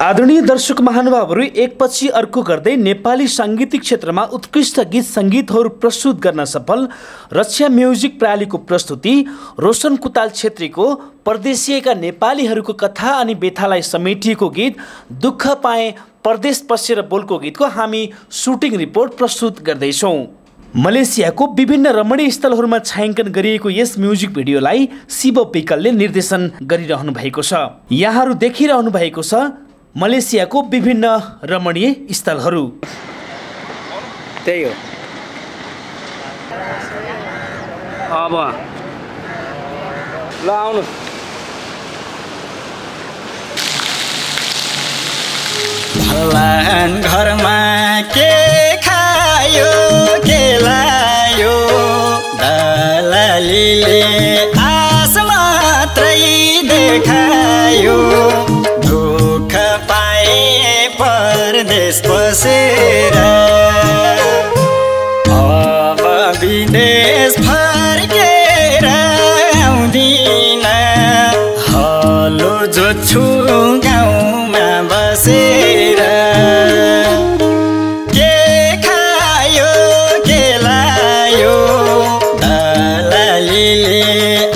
आदरणीय दर्शक महानुभावहरू, एकपछि अर्को गर्दै नेपाली साङ्गीतिक क्षेत्रमा उत्कृष्ट गीत सङ्गीतहरू प्रस्तुत गर्न सफल रक्षा म्युजिक प्रणालीको प्रस्तुति रोशन कुताल छेत्रीको परदेशिएका नेपालीहरूको कथा अनि व्यथालाई समेटिएको गीत दुःख पाए परदेश पसेर बोलको गीतको हामी सुटिङ रिपोर्ट प्रस्तुत गर्दैछौँ। मलेसियाको विभिन्न रमणीय स्थलहरूमा छायाङ्कन गरिएको यस म्युजिक भिडियोलाई शिव पिकलले निर्देशन गरिरहनु भएको छ। यहाँहरू देखिरहनु भएको छ मलेसियाको विभिन्न रमणीय स्थलहरू। त्यही हो। अब ल आउनु। भगवान घरमा के खायो के लायो, दलालीले आस मात्रै देखायो। दुःख पाए परदेश बसेर, अब विदेश फर्केर आउँदिन। हलो जोत्छु गाउँमा बसेर। के खायो के लायो, दलालीले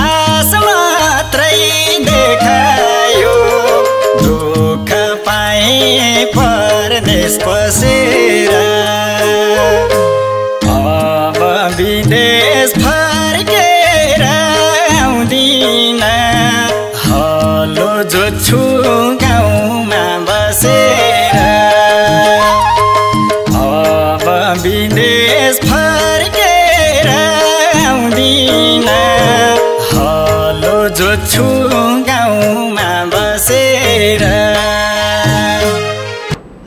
आस मात्रै देखायो। दुःख पाए परदेश बसेर, अब विदेश फर्केर आउँदिन। हलो जोत्छु गाउँमा बसेर, अब विदेश फर्केर आउँदिन। हलो जोत्छु गाउँमा बसेर।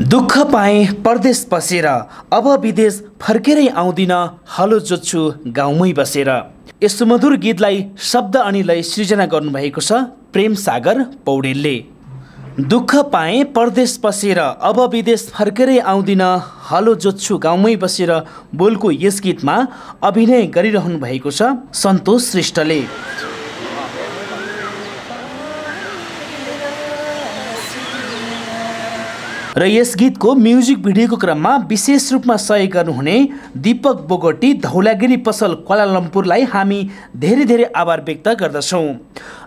दुःख पाए परदेश बसेर, अब विदेश फर्केरै आउँदिन। हलो जोत्छु गाउँमै बसेर। यस सुमधुर गीतलाई शब्द अनि लय सृजना गर्नुभएको छ प्रेम सागर पौडेलले। दुःख पाए परदेश बसेर, अब विदेश फर्केरै आउँदिन। हलो जोत्छु गाउँमै बसेर बोलको यस गीतमा अभिनय गरिरहनु भएको छ सन्तोष श्रेष्ठले। र यस गीतको म्युजिक भिडियोको क्रममा विशेष रूपमा सहयोग गर्नुहुने दीपक बोगटी धौलागिरी पसल क्वालालम्पुरलाई हामी धेरै धेरै आभार व्यक्त गर्दछौँ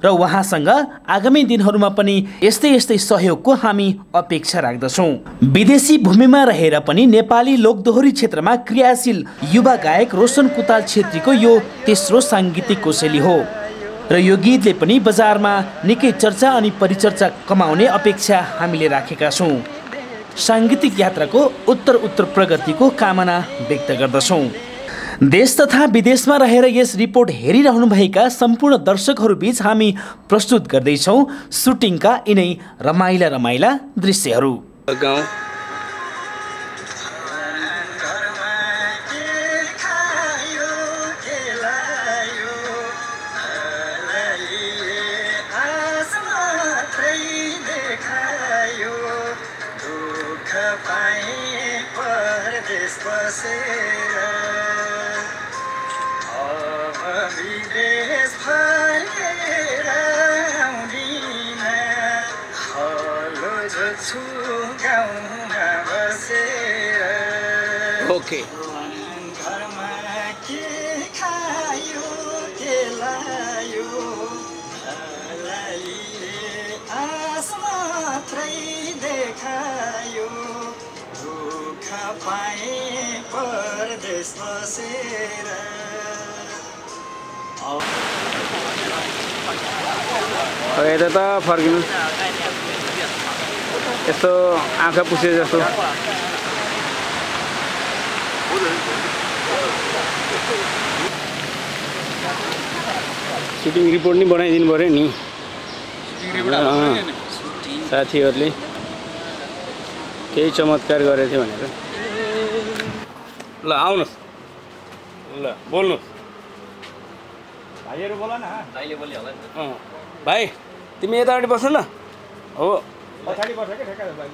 र उहाँसँग आगामी दिनहरूमा पनि यस्तै यस्तै सहयोगको हामी अपेक्षा राख्दछौँ। विदेशी भूमिमा रहेर पनि नेपाली लोकदोहोरी क्षेत्रमा क्रियाशील युवा गायक रोशन कुताल छेत्रीको यो तेस्रो साङ्गीतिक कोसेली हो र यो गीतले पनि बजारमा निकै चर्चा अनि परिचर्चा कमाउने अपेक्षा हामीले राखेका छौँ। साङ्गीतिक यात्राको उत्तर प्रगतिको कामना व्यक्त गर्दछौँ। देश तथा विदेशमा रहेर यस रिपोर्ट हेरिरहनुभएका सम्पूर्ण दर्शकहरूबीच हामी प्रस्तुत गर्दैछौँ सुटिङका यिनै रमाइला दृश्यहरू। ओके। घरमा के खायो के लायो, दलालीले आस मात्रै देखायो। दुःख पाए परदेश बसेर। यता त फर्किनु यस्तो आँखा पुसे जस्तो। सुटिङ रिपोर्ट नि बनाइदिनु पऱ्यो नि साथीहरूले केही चमत्कार गरेको थियो भनेर। ल आउनुहोस्, ल बोल्नुहोस्। भाइहरू बोला न। भाइले बोल्यो होला नि। भाइ तिमी यतापट्टि बस्नु न। हो पछाडि बस्छ के ठेक्का भाइ।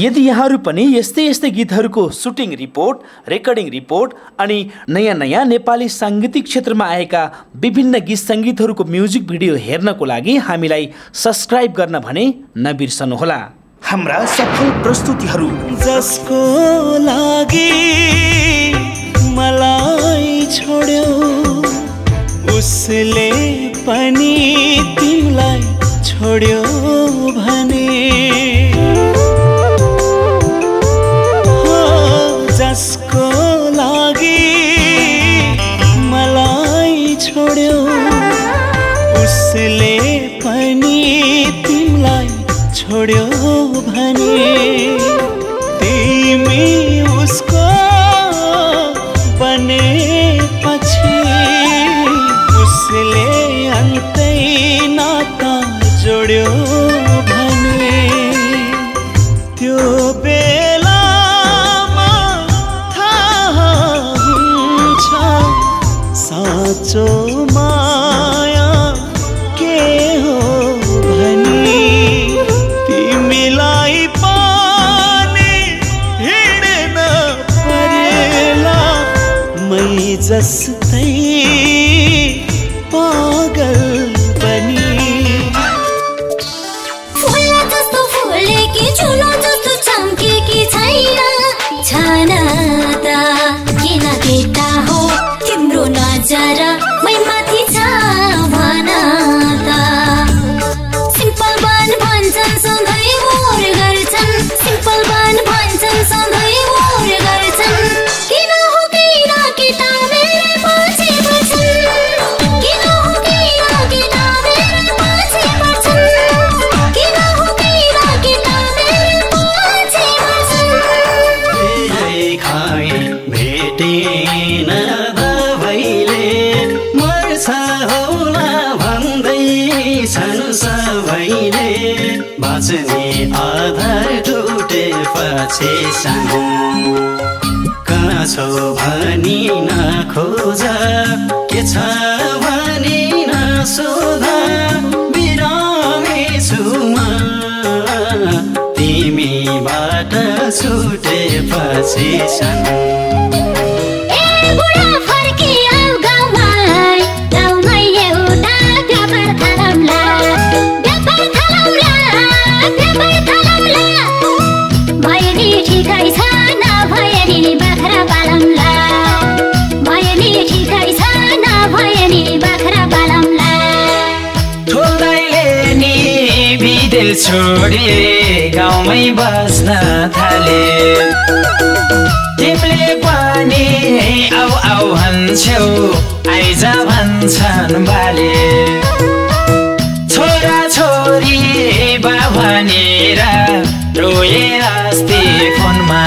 यदि यहाँहरू पनि यस्तै यस्तै गीतहरूको सुटिङ रिपोर्ट, रेकर्डिङ रिपोर्ट अनि नयाँ नयाँ नेपाली साङ्गीतिक क्षेत्रमा आएका विभिन्न गीत सङ्गीतहरूको म्युजिक भिडियो हेर्नको लागि हामीलाई सब्स्क्राइब गर्न भने नबिर्सनुहोला। हाम्रा सफल प्रस्तुतिहरू जसको लागि मलाई छोड्यो उसले पनि तिमीलाई छोड्यो भने, जसको लागि मलाई छोड्यो उसले पनि तिमीलाई छोड्यो भने, तिमी उसको बनेपछि उसले अन्तै नाता जोड्यो भने, त्यो बेलामा थाहा हुन्छ साँचो माया के हो भनी, तिमीलाई पनि हिँड्न परेला मै जस्तै पागल बनी। फुला जस्तो फुलेकी झुलो जस्तो चम्केकी छैन छाना त किन केटा हो तिम्रो नजर मै माथि छ भन त, सिम्पल बन भन्छन् सधैँ मोर गर्छन्, सिम्पल बन भन्छन् सधैँ मोर गर्छन्, किन हो किन केटा मेरो पछि पर्छन्, किन हो किन केटा मेरो पछि पर्छन्, किन हो किन केटा मेरो पछि पर्छन्। खाए भेटेन दबाईले मर्छ होला भन्दैछन् सबैले, बाँच्ने आधार टुटेपछि सानो कहाँ छौ भनी नखोज, के छ भनी नसोध, बिरामी छु म तिमीबाट छुटेपछि सानो। ए बुढा फर्कियौ गाउँमै एउटा व्यापार थालौला, व्यापार थालौला, व्यापार थालौला, भयो नि ठिकै छ नभए नि बाख्रा पालौला, भयो नि ठिकै छ नभए नि बाख्रा पालौला। ठुल्दाइले नि बिदेल छोडे गाउँमै बस्न थाले, तिमीले पनि आउ आउ भन्छौ आइज भन्छन् बाले, छोरा छोरी बा भनेर रोए अस्ति फोनमा,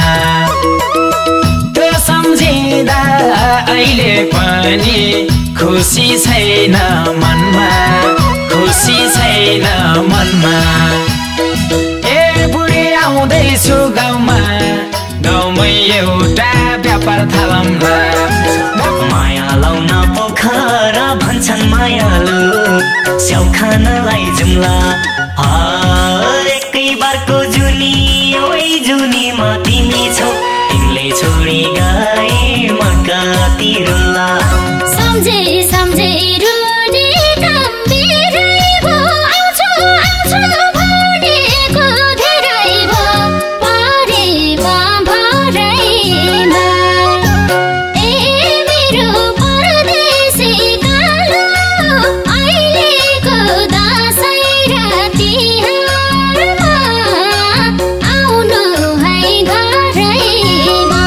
त्यो सम्झिँदा अहिले पनि खुसी छैन मनमा, खुसी छैन मनमा। ए बुढी आउँदैछु गाउँमा, गाउँमै एउटा व्यापार थालौला, माया लाउन पोखरा भन्छन् मायालु, स्याउ खानलाई जुम्ला एकै बारको जुनी ओइ जुनीमा तिमी छौ, तिमीले छोडी गए म कति रुला, सम्झे सम्झे रुडी कम्बिरै भो, आउँछु आउँछु भनेको धेरै भो, परेमा भरैमा ए मेरो परदेशी कालो, अहिलेको दसैँ र तिहारमा आउनु है घरैमा।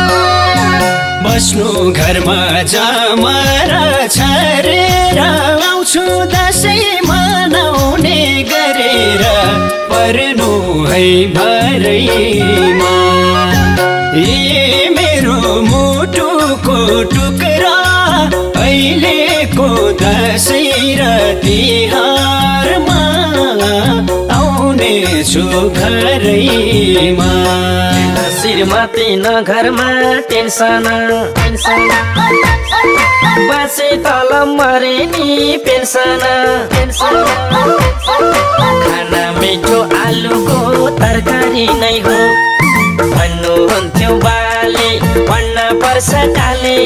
बस्नु घरमा जमरा छरेर आउँछु दसैँ मनाउने गरेर, पर्नु है भरैमा ए मेरो मुटुको टुक्रा, अहिलेको दसैँ र तिहारमा आउने छु घरैमा। श्रीमती न घरमा टेन्सन बासे तल मरे नि पेन्सन, खाना मिठो आलुको तरकारी नै हो, भन्नुहुन्थ्यो बाले पढ्न पर्छ काले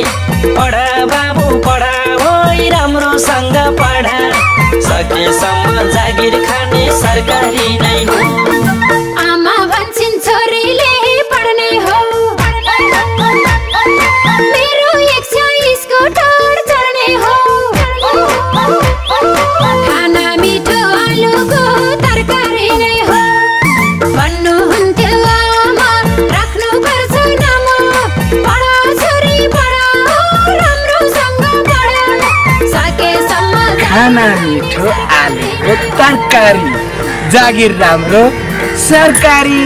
पढा बाबु पढा होइ राम्रोसँग पढा सकेसम्म जागिर खाने सरकारी नै हो आमा भन्छन् छोरीले पढ्ने हो मेरो 100 स्कुटर चढ्ने हो खाना मिठो आलुको तरकारी नै हो भन्नुहुन्थ्यो आमा राख्नुपर्छ नाम पढा छोरी पढा राम्रोसँग पढा सकेसम्म खाना मिठो आलुको तरकारी जागिर राम्रो सरकारी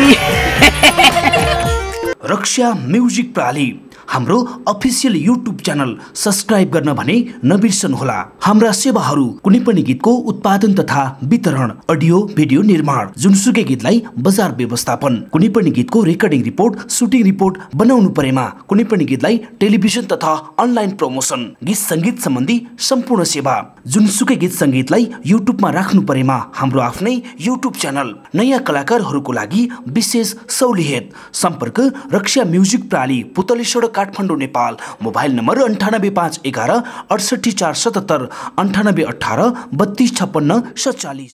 रक्षा म्युजिक प्राली हाम्रो अफिसियल युट्युब च्यानल सब्स्क्राइब गर्न भने नबिर्सनुहोला। हाम्रा सेवाहरू कुनै पनि गीतको उत्पादन तथा वितरण, अडियो भिडियो निर्माण, जुनसुकै गीतलाई बजार व्यवस्थापन, कुनै पनि गीतको रेकर्डिङ रिपोर्ट, सुटिङ रिपोर्ट बनाउनु परेमा, कुनै पनि गीतलाई टेलिभिजन तथा अनलाइन प्रमोसन, गीत संगीत सम्बन्धी सम्पूर्ण सेवा, जुनसुकै गीत संगीतलाई युट्युबमा राख्नु परेमा हाम्रो आफ्नै युट्युब च्यानल, नयाँ कलाकारहरूको लागि विशेष सहुलियत। सम्पर्क रक्षा म्युजिक प्राली, पुतली सडक, काठमाडौँ, नेपाल। Mobile number 98511 68477, 9818 3256 47।